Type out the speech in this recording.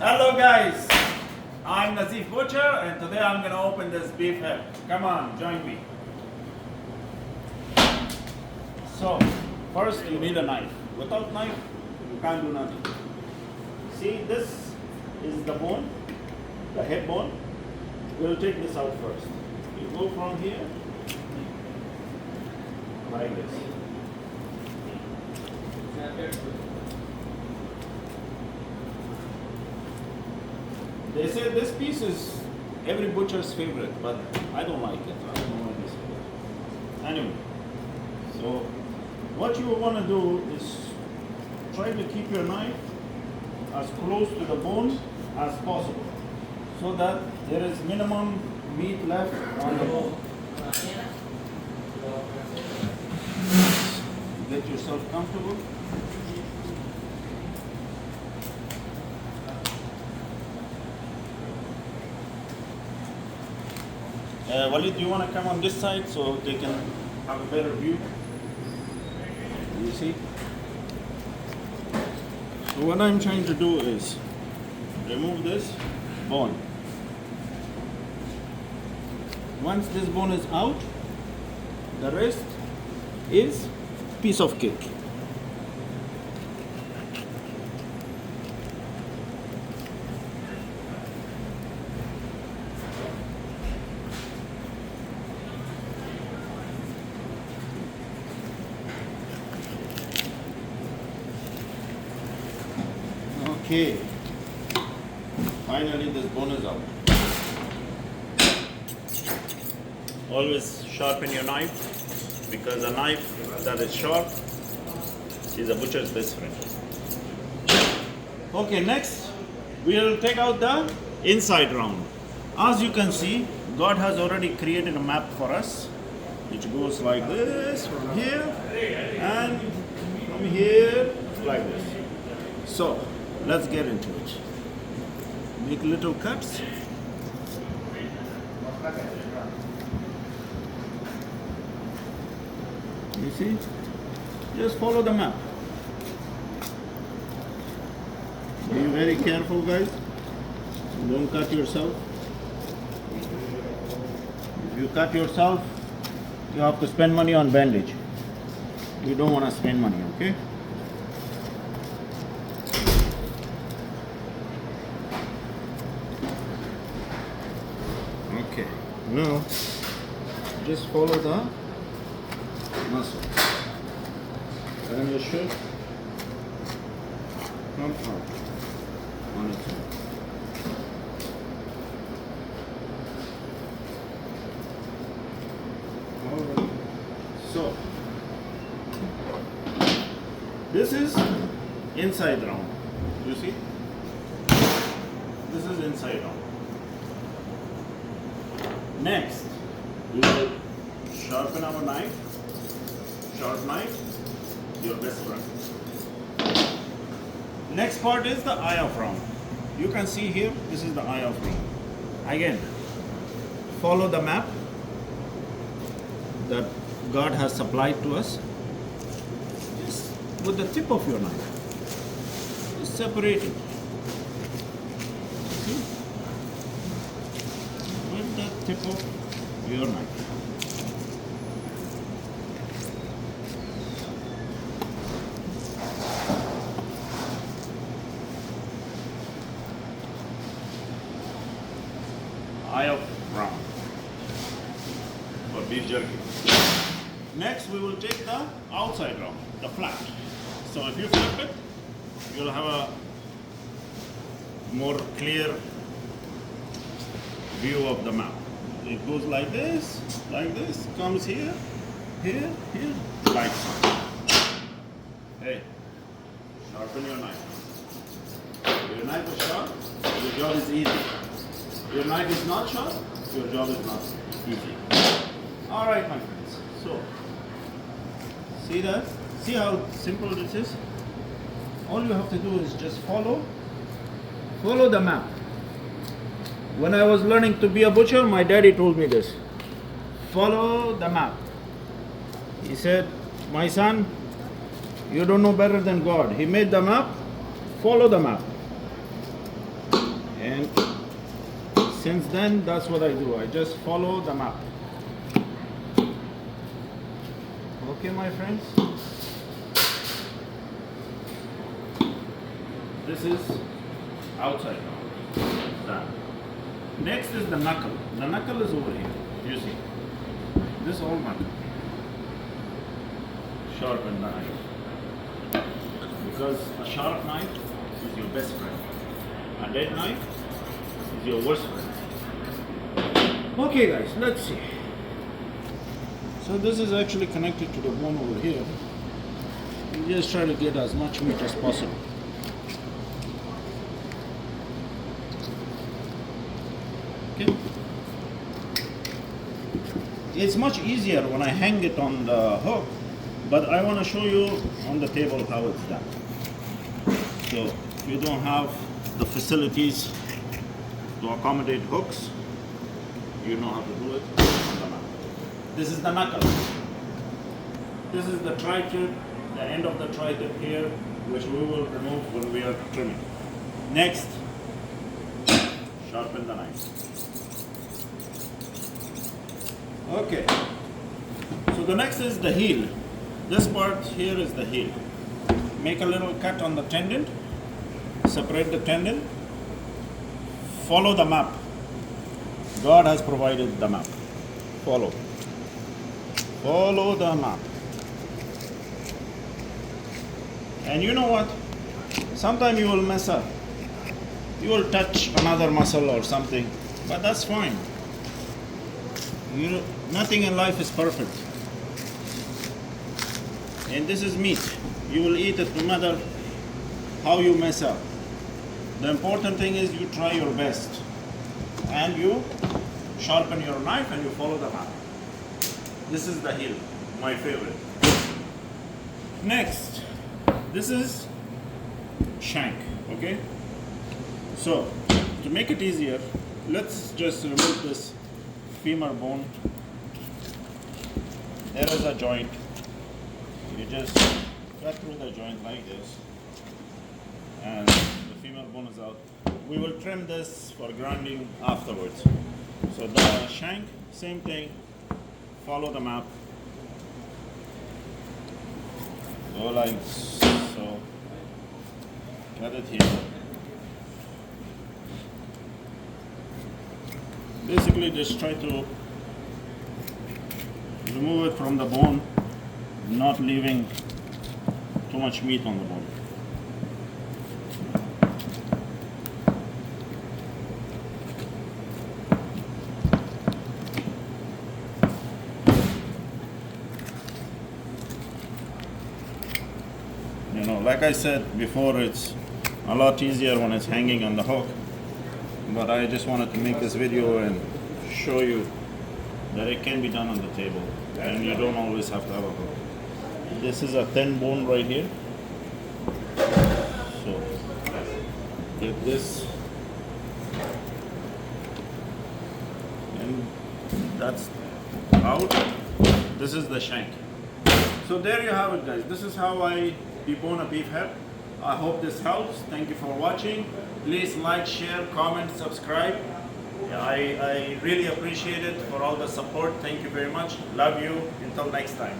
Hello guys, I'm Nazif Butcher and today I'm going to open this beef head. Come on, join me. So, first you need a knife. Without knife, you can't do nothing. See, this is the bone, the head bone. We'll take this out first. You go from here, like this. They say this piece is every butcher's favorite, but I don't like it. I don't know why this is. Anyway, so what you want to do is try to keep your knife as close to the bone as possible, so that there is minimum meat left on the bone. Get yourself comfortable. Walid, do you want to come on this side so they can have a better view? You see? So what I'm trying to do is remove this bone. Once this bone is out, the rest is piece of cake. Okay, finally this bone is out. Always sharpen your knife, because a knife that is sharp is a butcher's best friend. Okay, next we'll take out the inside round. As you can see, God has already created a map for us, which goes like this from here and from here like this. So let's get into it. Make little cuts. You see? Just follow the map. Be very careful, guys. Don't cut yourself. If you cut yourself, you have to spend money on bandage. You don't want to spend money, okay? Okay, now just follow the muscle and it should come out on its own. Alright, so this is inside round. You see? This is inside round. Next, we will sharpen our knife. Sharp knife, your best friend. Next part is the eye of round. You can see here, this is the eye of round. Again, follow the map that God has supplied to us. Just with the tip of your knife, just separate it. See? With the tip of your knife. Eye of round for beef jerky. Next we will take the outside round, the flat. So if you flip it, you'll have a more clear view of the map. It goes like this, comes here, here, here, like so. Hey, sharpen your knife. If your knife is sharp, your job is easy. Your knife is not sharp, your job is not easy. Alright, my friends. So, see that? See how simple this is? All you have to do is just follow the map. When I was learning to be a butcher, my daddy told me this. Follow the map. He said, my son, you don't know better than God. He made the map, follow the map. since then, that's what I do. I just follow the map. Okay, my friends. This is outside now. Done. Next is the knuckle. The knuckle is over here. You see. This is all knuckle. Sharpen the knife. Because a sharp knife is your best friend. A dead knife is your worst friend. Okay guys, let's see. So this is actually connected to the bone over here. We just try to get as much meat as possible. Okay. It's much easier when I hang it on the hook, but I want to show you on the table how it's done. So if you don't have the facilities to accommodate hooks, you know how to do it on the knuckle. This is the knuckle. This is the tri-tip, the end of the tri-tip here, which we will remove when we are trimming. Next, sharpen the knife. Okay, so the next is the heel. This part here is the heel. Make a little cut on the tendon, separate the tendon, follow the map. God has provided the map. Follow. Follow the map. And you know what? Sometimes you will mess up. You will touch another muscle or something, but that's fine. Nothing in life is perfect. And this is meat. You will eat it no matter how you mess up. The important thing is you try your best. And you sharpen your knife and you follow the map. This is the heel, my favorite. Next, this is shank, okay? So, to make it easier, let's just remove this femur bone. There is a joint. You just cut through the joint like this, and the femur bone is out. We will trim this for grinding afterwards. So the shank, same thing. Follow the map. Go like so. Cut it here. Basically, just try to remove it from the bone, not leaving too much meat on the bone. You know, like I said before, it's a lot easier when it's hanging on the hook. But I just wanted to make this video and show you that it can be done on the table, and you don't always have to have a hook. This is a thin bone right here. So get this, and that's out. This is the shank. So there you have it, guys. This is how I debone a beef head. I hope this helps. Thank you for watching. Please like, share, comment, subscribe. I really appreciate it for all the support. Thank you very much. Love you. Until next time.